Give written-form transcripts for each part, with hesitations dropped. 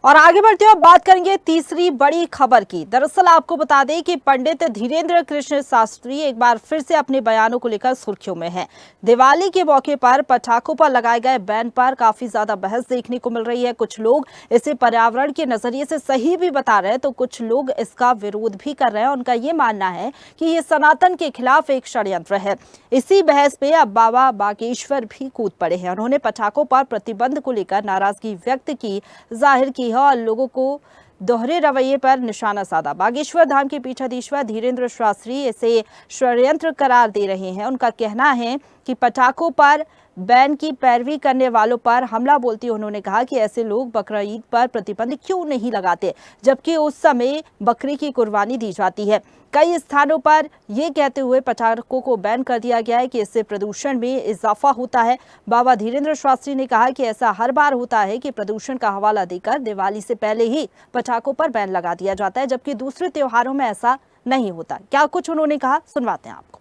और आगे बढ़ते हुए बात करेंगे तीसरी बड़ी खबर की। दरअसल आपको बता दें कि पंडित धीरेन्द्र कृष्ण शास्त्री एक बार फिर से अपने बयानों को लेकर सुर्खियों में हैं। दिवाली के मौके पर पटाखों पर लगाए गए बैन पर काफी ज्यादा बहस देखने को मिल रही है। कुछ लोग इसे पर्यावरण के नजरिए से सही भी बता रहे हैं तो कुछ लोग इसका विरोध भी कर रहे हैं। उनका ये मानना है कि ये सनातन के खिलाफ एक षड्यंत्र है। इसी बहस में अब बाबा बागेश्वर भी कूद पड़े हैं। उन्होंने पटाखों पर प्रतिबंध को लेकर नाराजगी व्यक्त की, जाहिर की है और लोगों को दोहरे रवैये पर निशाना साधा। बागेश्वर धाम के पीठाधीश्वर धीरेन्द्र शास्त्री इसे षड्यंत्र करार दे रहे हैं। उनका कहना है कि पटाखों पर बैन की पैरवी करने वालों पर हमला बोलते हुए उन्होंने कहा कि ऐसे लोग बकरा ईद पर प्रतिबंध क्यों नहीं लगाते, जबकि उस समय बकरी की कुर्बानी दी जाती है। कई स्थानों पर ये कहते हुए पटाखों को बैन कर दिया गया है कि इससे प्रदूषण में इजाफा होता है। बाबा धीरेन्द्र शास्त्री ने कहा कि ऐसा हर बार होता है कि प्रदूषण का हवाला देकर दिवाली से पहले ही पटाखों पर बैन लगा दिया जाता है, जबकि दूसरे त्योहारों में ऐसा नहीं होता। क्या कुछ उन्होंने कहा, सुनवाते हैं आपको।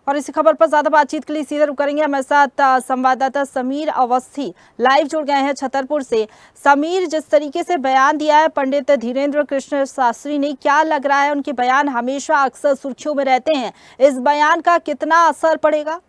और इसी खबर पर ज्यादा बातचीत के लिए सीधे रुक करेंगे। हमारे साथ संवाददाता समीर अवस्थी लाइव जुड़ गए हैं छतरपुर से। समीर, जिस तरीके से बयान दिया है पंडित धीरेन्द्र कृष्ण शास्त्री ने, क्या लग रहा है? उनके बयान हमेशा अक्सर सुर्खियों में रहते हैं, इस बयान का कितना असर पड़ेगा?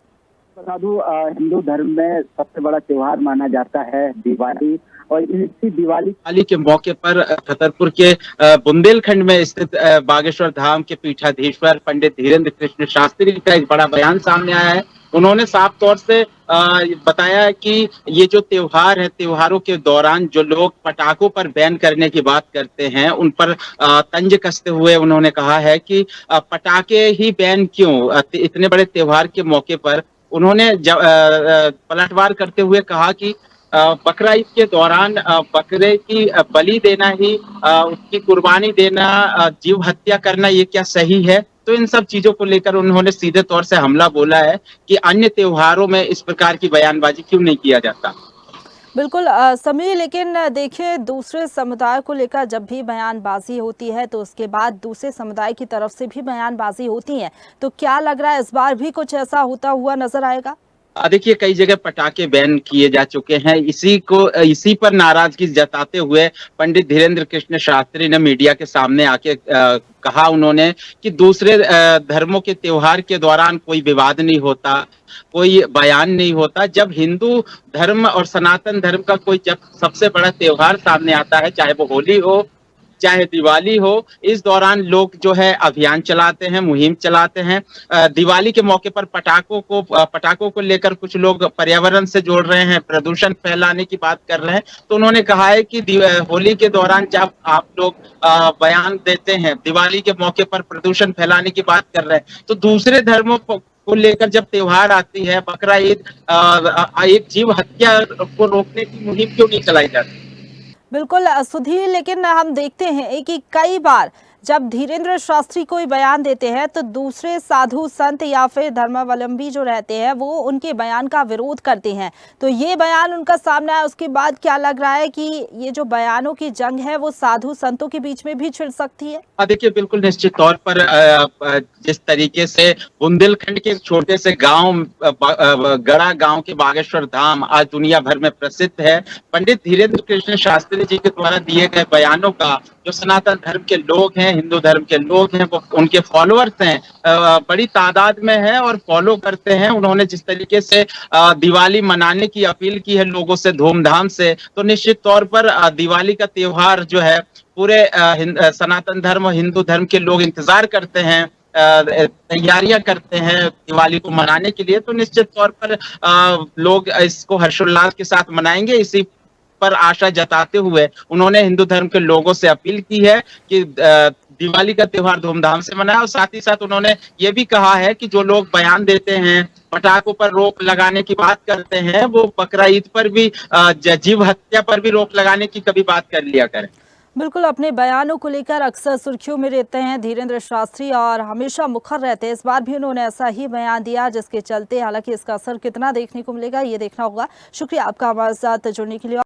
बता दूं, हिंदू धर्म में सबसे बड़ा त्योहार माना जाता है दिवाली। और इसी दिवाली के मौके पर छतरपुर के बुंदेलखंड में स्थित बागेश्वर धाम के पीठाधीश्वर पंडित धीरेन्द्र कृष्ण शास्त्री का एक बड़ा बयान सामने आया है। उन्होंने साफ तौर से बताया कि ये जो त्योहार है, त्योहारों के दौरान जो लोग पटाखों पर बैन करने की बात करते हैं, उन पर तंज कसते हुए उन्होंने कहा है कि पटाखे ही बैन क्यों, इतने बड़े त्योहार के मौके पर। उन्होंने पलटवार करते हुए कहा कि बकरा ईद के दौरान बकरे की बलि देना ही, उसकी कुर्बानी देना, जीव हत्या करना, ये क्या सही है? तो इन सब चीजों को लेकर उन्होंने सीधे तौर से हमला बोला है कि अन्य त्योहारों में इस प्रकार की बयानबाजी क्यों नहीं किया जाता। बिल्कुल समीर, लेकिन देखिए, दूसरे समुदाय को लेकर जब भी बयानबाजी होती है तो उसके बाद दूसरे समुदाय की तरफ से भी बयानबाजी होती है, तो क्या लग रहा है इस बार भी कुछ ऐसा होता हुआ नजर आएगा? देखिए, कई जगह पटाखे बैन किए जा चुके हैं। इसी पर नाराजगी जताते हुए पंडित धीरेन्द्र कृष्ण शास्त्री ने मीडिया के सामने आके कहा उन्होंने कि दूसरे धर्मों के त्योहार के दौरान कोई विवाद नहीं होता, कोई बयान नहीं होता। जब हिंदू धर्म और सनातन धर्म का कोई जब सबसे बड़ा त्योहार सामने आता है, चाहे वो होली हो, चाहे दिवाली हो, इस दौरान लोग जो है अभियान चलाते हैं, मुहिम चलाते हैं। दिवाली के मौके पर पटाखों को लेकर कुछ लोग पर्यावरण से जोड़ रहे हैं, प्रदूषण फैलाने की बात कर रहे हैं। तो उन्होंने कहा है कि होली के दौरान जब आप लोग बयान देते हैं, दिवाली के मौके पर प्रदूषण फैलाने की बात कर रहे हैं, तो दूसरे धर्मों को लेकर जब त्योहार आती है, बकरा ईद, एक जीव हत्या को रोकने की मुहिम क्यों नहीं चलाई जाती? बिल्कुल सुधीर, लेकिन हम देखते हैं कि कई बार जब धीरेन्द्र शास्त्री कोई बयान देते हैं तो दूसरे साधु संत या फिर धर्मावलंबी जो रहते हैं वो उनके बयान का विरोध करते हैं। तो ये बयान उनका सामने आया, उसके बाद क्या लग रहा है कि ये जो बयानों की जंग है वो साधु संतों के बीच में भी छिड़ सकती है? देखिए, बिल्कुल निश्चित तौर पर जिस तरीके से बुंदेलखंड के छोटे से गांव, गड़ा गांव के बागेश्वर धाम आज दुनिया भर में प्रसिद्ध है, पंडित धीरेन्द्र कृष्ण शास्त्री जी के द्वारा दिए गए बयानों का जो सनातन धर्म के लोग हैं, हिंदू धर्म के लोग हैं, वो उनके फॉलोअर्स हैं, बड़ी तादाद में है और फॉलो करते हैं। उन्होंने जिस तरीके से दिवाली मनाने की अपील की है लोगों से धूमधाम से, तो निश्चित तौर पर दिवाली का त्योहार जो है पूरे सनातन धर्म और हिंदू धर्म के लोग इंतजार करते हैं, तैयारियां करते हैं दिवाली को मनाने के लिए। तो निश्चित तौर पर लोग इसको हर्षोल्लास के साथ मनाएंगे। इसी पर आशा जताते हुए उन्होंने हिंदू धर्म के लोगों से अपील की है कि दिवाली का त्योहार धूमधाम से मनाएं। और साथ ही साथ उन्होंने ये भी कहा है कि जो लोग बयान देते हैं, पटाखों पर रोक लगाने की बात करते हैं, वो बकरा ईद पर भी, जीव हत्या पर भी रोक लगाने की कभी बात कर लिया करें। बिल्कुल, अपने बयानों को लेकर अक्सर सुर्खियों में रहते हैं धीरेन्द्र शास्त्री और हमेशा मुखर रहते हैं। इस बार भी उन्होंने ऐसा ही बयान दिया, जिसके चलते हालांकि इसका असर कितना देखने को मिलेगा ये देखना होगा। शुक्रिया आपका हमारे साथ जुड़ने के लिए।